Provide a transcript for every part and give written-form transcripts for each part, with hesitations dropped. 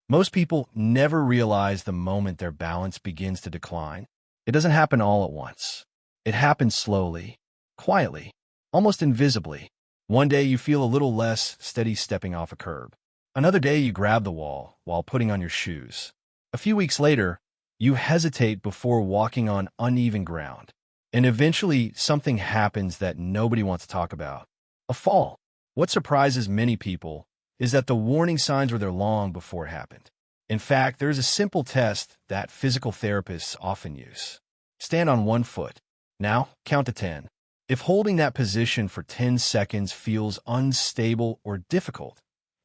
Most people never realize the moment their balance begins to decline. It doesn't happen all at once. It happens slowly, quietly, almost invisibly. One day you feel a little less steady stepping off a curb. Another day you grab the wall while putting on your shoes. A few weeks later, you hesitate before walking on uneven ground. And eventually something happens that nobody wants to talk about. A fall. What surprises many people is that the warning signs were there long before it happened. In fact, there's a simple test that physical therapists often use. Stand on one foot. Now, count to 10. If holding that position for 10 seconds feels unstable or difficult,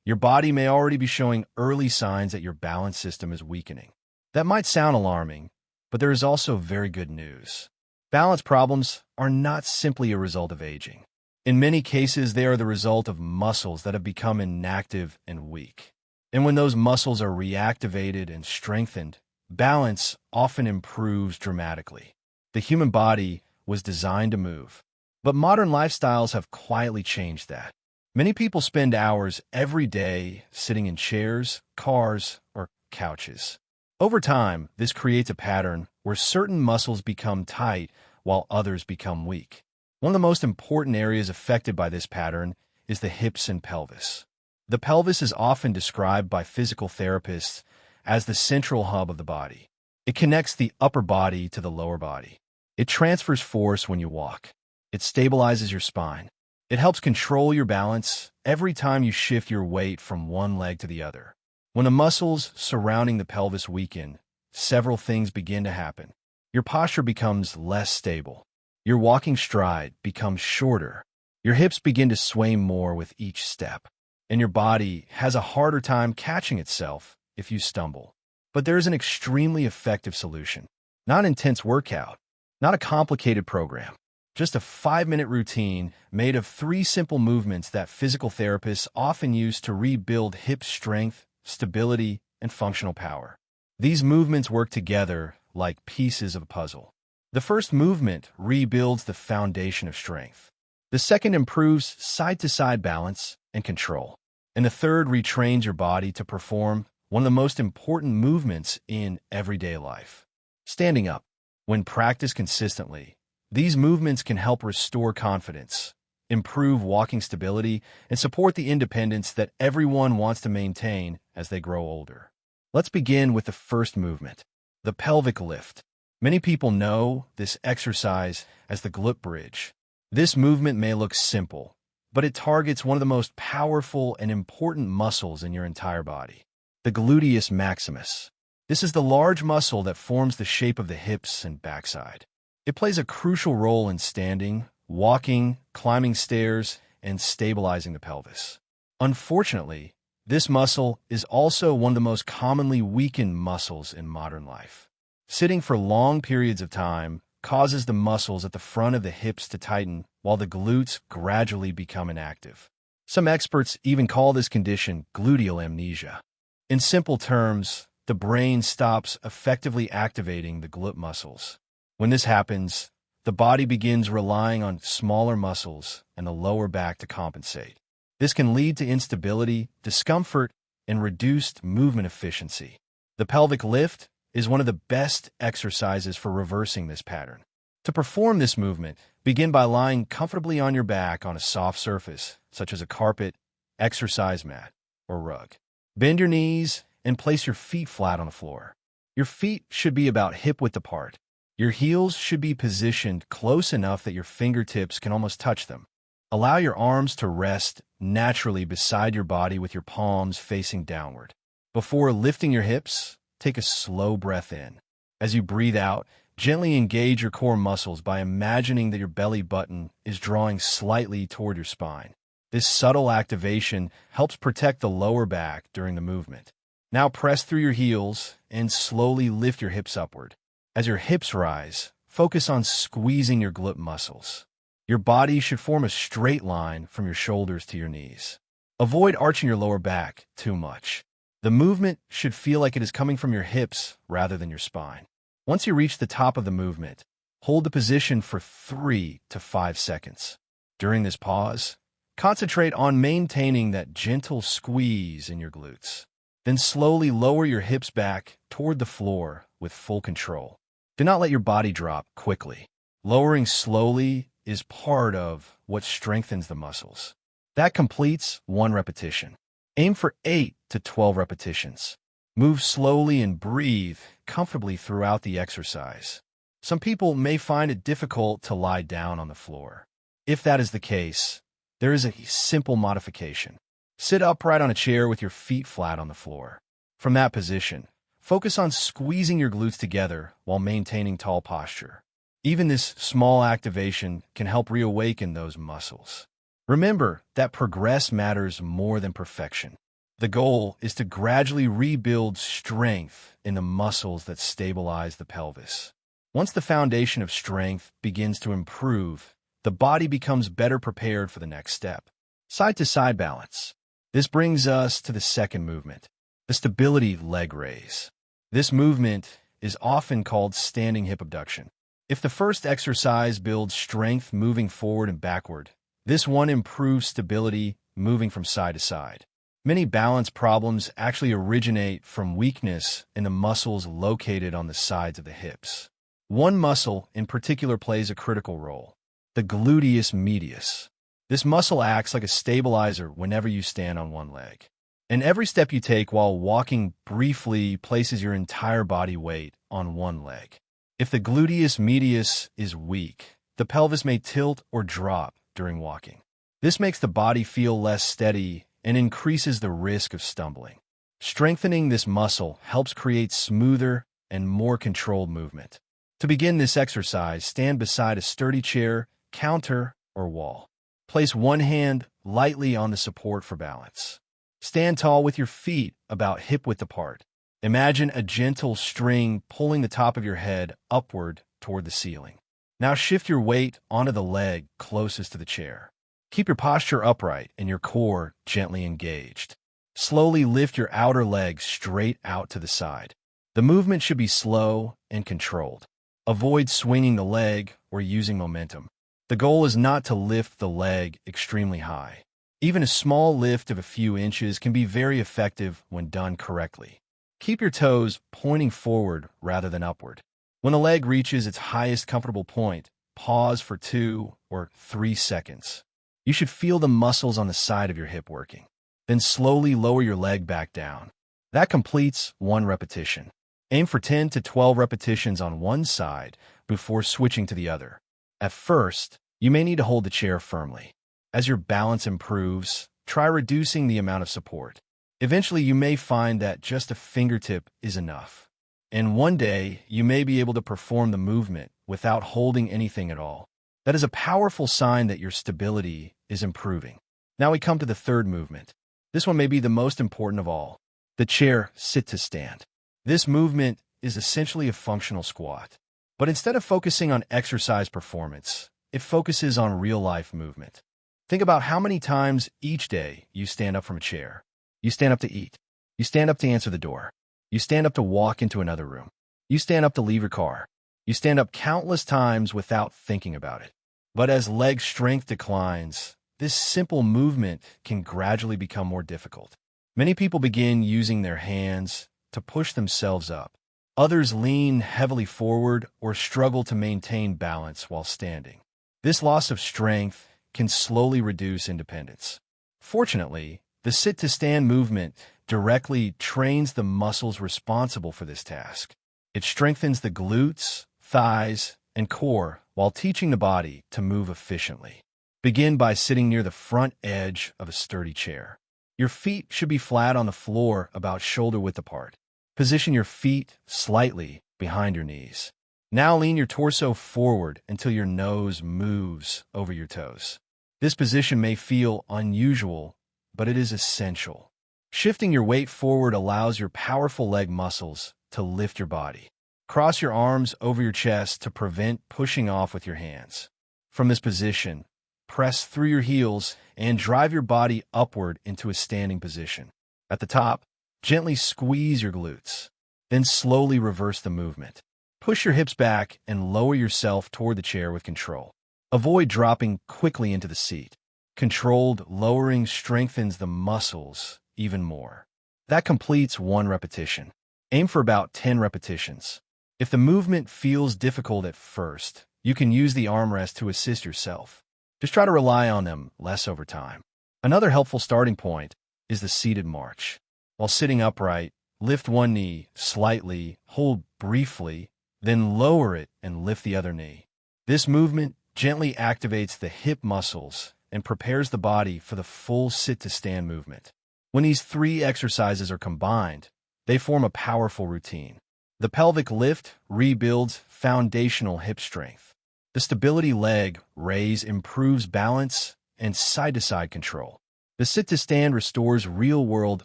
your body may already be showing early signs that your balance system is weakening. That might sound alarming, but there is also very good news. Balance problems are not simply a result of aging. In many cases, they are the result of muscles that have become inactive and weak. And when those muscles are reactivated and strengthened, balance often improves dramatically. The human body was designed to move, but modern lifestyles have quietly changed that. Many people spend hours every day sitting in chairs, cars, or couches. Over time, this creates a pattern where certain muscles become tight while others become weak. One of the most important areas affected by this pattern is the hips and pelvis. The pelvis is often described by physical therapists as the central hub of the body. It connects the upper body to the lower body. It transfers force when you walk. It stabilizes your spine. It helps control your balance every time you shift your weight from one leg to the other. When the muscles surrounding the pelvis weaken, several things begin to happen. Your posture becomes less stable. Your walking stride becomes shorter. Your hips begin to sway more with each step. And your body has a harder time catching itself if you stumble. But there is an extremely effective solution. Not an intense workout, not a complicated program. Just a 5-minute routine made of 3 simple movements that physical therapists often use to rebuild hip strength, stability, and functional power. These movements work together like pieces of a puzzle. The first movement rebuilds the foundation of strength. The second improves side-to-side balance and control. And the third retrains your body to perform one of the most important movements in everyday life: standing up. When practiced consistently, these movements can help restore confidence, improve walking stability, and support the independence that everyone wants to maintain as they grow older. Let's begin with the first movement, the pelvic lift. Many people know this exercise as the glute bridge. This movement may look simple, but it targets one of the most powerful and important muscles in your entire body, the gluteus maximus. This is the large muscle that forms the shape of the hips and backside. It plays a crucial role in standing, walking, climbing stairs, and stabilizing the pelvis. Unfortunately, this muscle is also one of the most commonly weakened muscles in modern life. Sitting for long periods of time causes the muscles at the front of the hips to tighten while the glutes gradually become inactive. Some experts even call this condition gluteal amnesia. In simple terms, the brain stops effectively activating the glute muscles. When this happens, the body begins relying on smaller muscles and the lower back to compensate. This can lead to instability, discomfort, and reduced movement efficiency. The pelvic lift is one of the best exercises for reversing this pattern. To perform this movement, begin by lying comfortably on your back on a soft surface, such as a carpet, exercise mat, or rug. Bend your knees and place your feet flat on the floor. Your feet should be about hip-width apart. Your heels should be positioned close enough that your fingertips can almost touch them. Allow your arms to rest naturally beside your body with your palms facing downward. Before lifting your hips, take a slow breath in. As you breathe out, gently engage your core muscles by imagining that your belly button is drawing slightly toward your spine. This subtle activation helps protect the lower back during the movement. Now press through your heels and slowly lift your hips upward. As your hips rise, focus on squeezing your glute muscles. Your body should form a straight line from your shoulders to your knees. Avoid arching your lower back too much. The movement should feel like it is coming from your hips rather than your spine. Once you reach the top of the movement, hold the position for 3 to 5 seconds. During this pause, concentrate on maintaining that gentle squeeze in your glutes. Then slowly lower your hips back toward the floor with full control. Do not let your body drop quickly. Lowering slowly is part of what strengthens the muscles. That completes 1 repetition. Aim for 8 to 12 repetitions. Move slowly and breathe comfortably throughout the exercise. Some people may find it difficult to lie down on the floor. If that is the case, there is a simple modification. Sit upright on a chair with your feet flat on the floor. From that position, focus on squeezing your glutes together while maintaining tall posture. Even this small activation can help reawaken those muscles. Remember that progress matters more than perfection. The goal is to gradually rebuild strength in the muscles that stabilize the pelvis. Once the foundation of strength begins to improve, the body becomes better prepared for the next step. Side-to-side balance. This brings us to the second movement, the stability leg raise. This movement is often called standing hip abduction. If the first exercise builds strength moving forward and backward, this one improves stability moving from side to side. Many balance problems actually originate from weakness in the muscles located on the sides of the hips. One muscle in particular plays a critical role, the gluteus medius. This muscle acts like a stabilizer whenever you stand on one leg. And every step you take while walking briefly places your entire body weight on one leg. If the gluteus medius is weak, the pelvis may tilt or drop during walking. This makes the body feel less steady and increases the risk of stumbling. Strengthening this muscle helps create smoother and more controlled movement. To begin this exercise, stand beside a sturdy chair, counter, or wall. Place one hand lightly on the support for balance. Stand tall with your feet about hip-width apart. Imagine a gentle string pulling the top of your head upward toward the ceiling. Now shift your weight onto the leg closest to the chair. Keep your posture upright and your core gently engaged. Slowly lift your outer leg straight out to the side. The movement should be slow and controlled. Avoid swinging the leg or using momentum. The goal is not to lift the leg extremely high. Even a small lift of a few inches can be very effective when done correctly. Keep your toes pointing forward rather than upward. When the leg reaches its highest comfortable point, pause for 2 or 3 seconds. You should feel the muscles on the side of your hip working. Then slowly lower your leg back down. That completes 1 repetition. Aim for 10 to 12 repetitions on one side before switching to the other. At first, you may need to hold the chair firmly. As your balance improves, try reducing the amount of support. Eventually, you may find that just a fingertip is enough. And one day, you may be able to perform the movement without holding anything at all. That is a powerful sign that your stability is improving. Now we come to the third movement. This one may be the most important of all, the chair sit to stand. This movement is essentially a functional squat. But instead of focusing on exercise performance, it focuses on real-life movement. Think about how many times each day you stand up from a chair. You stand up to eat. You stand up to answer the door. You stand up to walk into another room. You stand up to leave your car. You stand up countless times without thinking about it. But as leg strength declines, this simple movement can gradually become more difficult. Many people begin using their hands to push themselves up. Others lean heavily forward or struggle to maintain balance while standing. This loss of strength can slowly reduce independence. Fortunately, the sit-to-stand movement directly trains the muscles responsible for this task. It strengthens the glutes, thighs, and core while teaching the body to move efficiently. Begin by sitting near the front edge of a sturdy chair. Your feet should be flat on the floor about shoulder-width apart. Position your feet slightly behind your knees. Now lean your torso forward until your nose moves over your toes. This position may feel unusual, but it is essential. Shifting your weight forward allows your powerful leg muscles to lift your body. Cross your arms over your chest to prevent pushing off with your hands. From this position, press through your heels and drive your body upward into a standing position. At the top, gently squeeze your glutes. Then slowly reverse the movement. Push your hips back and lower yourself toward the chair with control. Avoid dropping quickly into the seat. Controlled lowering strengthens the muscles even more. That completes 1 repetition. Aim for about 10 repetitions. If the movement feels difficult at first, you can use the armrest to assist yourself. Just try to rely on them less over time. Another helpful starting point is the seated march. While sitting upright, lift one knee slightly, hold briefly, then lower it and lift the other knee. This movement gently activates the hip muscles and prepares the body for the full sit-to-stand movement. When these 3 exercises are combined, they form a powerful routine. The pelvic lift rebuilds foundational hip strength. The stability leg raise improves balance and side-to-side control. The sit-to-stand restores real-world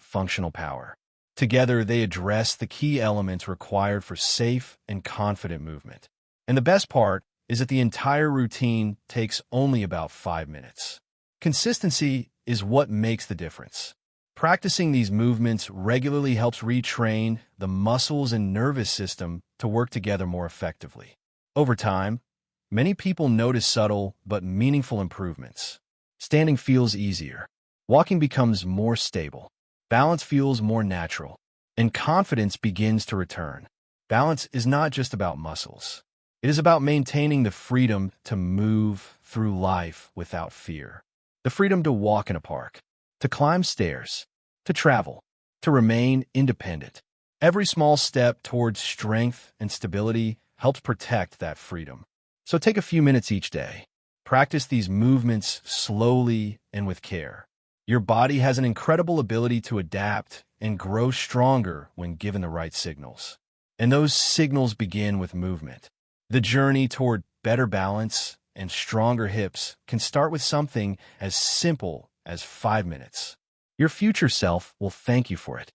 functional power. Together, they address the key elements required for safe and confident movement. And the best part is that the entire routine takes only about 5 minutes. Consistency is what makes the difference. Practicing these movements regularly helps retrain the muscles and nervous system to work together more effectively. Over time, many people notice subtle but meaningful improvements. Standing feels easier. Walking becomes more stable. Balance feels more natural. And confidence begins to return. Balance is not just about muscles. It is about maintaining the freedom to move through life without fear. The freedom to walk in a park, to climb stairs, to travel, to remain independent. Every small step towards strength and stability helps protect that freedom. So take a few minutes each day. Practice these movements slowly and with care. Your body has an incredible ability to adapt and grow stronger when given the right signals. And those signals begin with movement. The journey toward better balance and stronger hips can start with something as simple as 5 minutes. Your future self will thank you for it.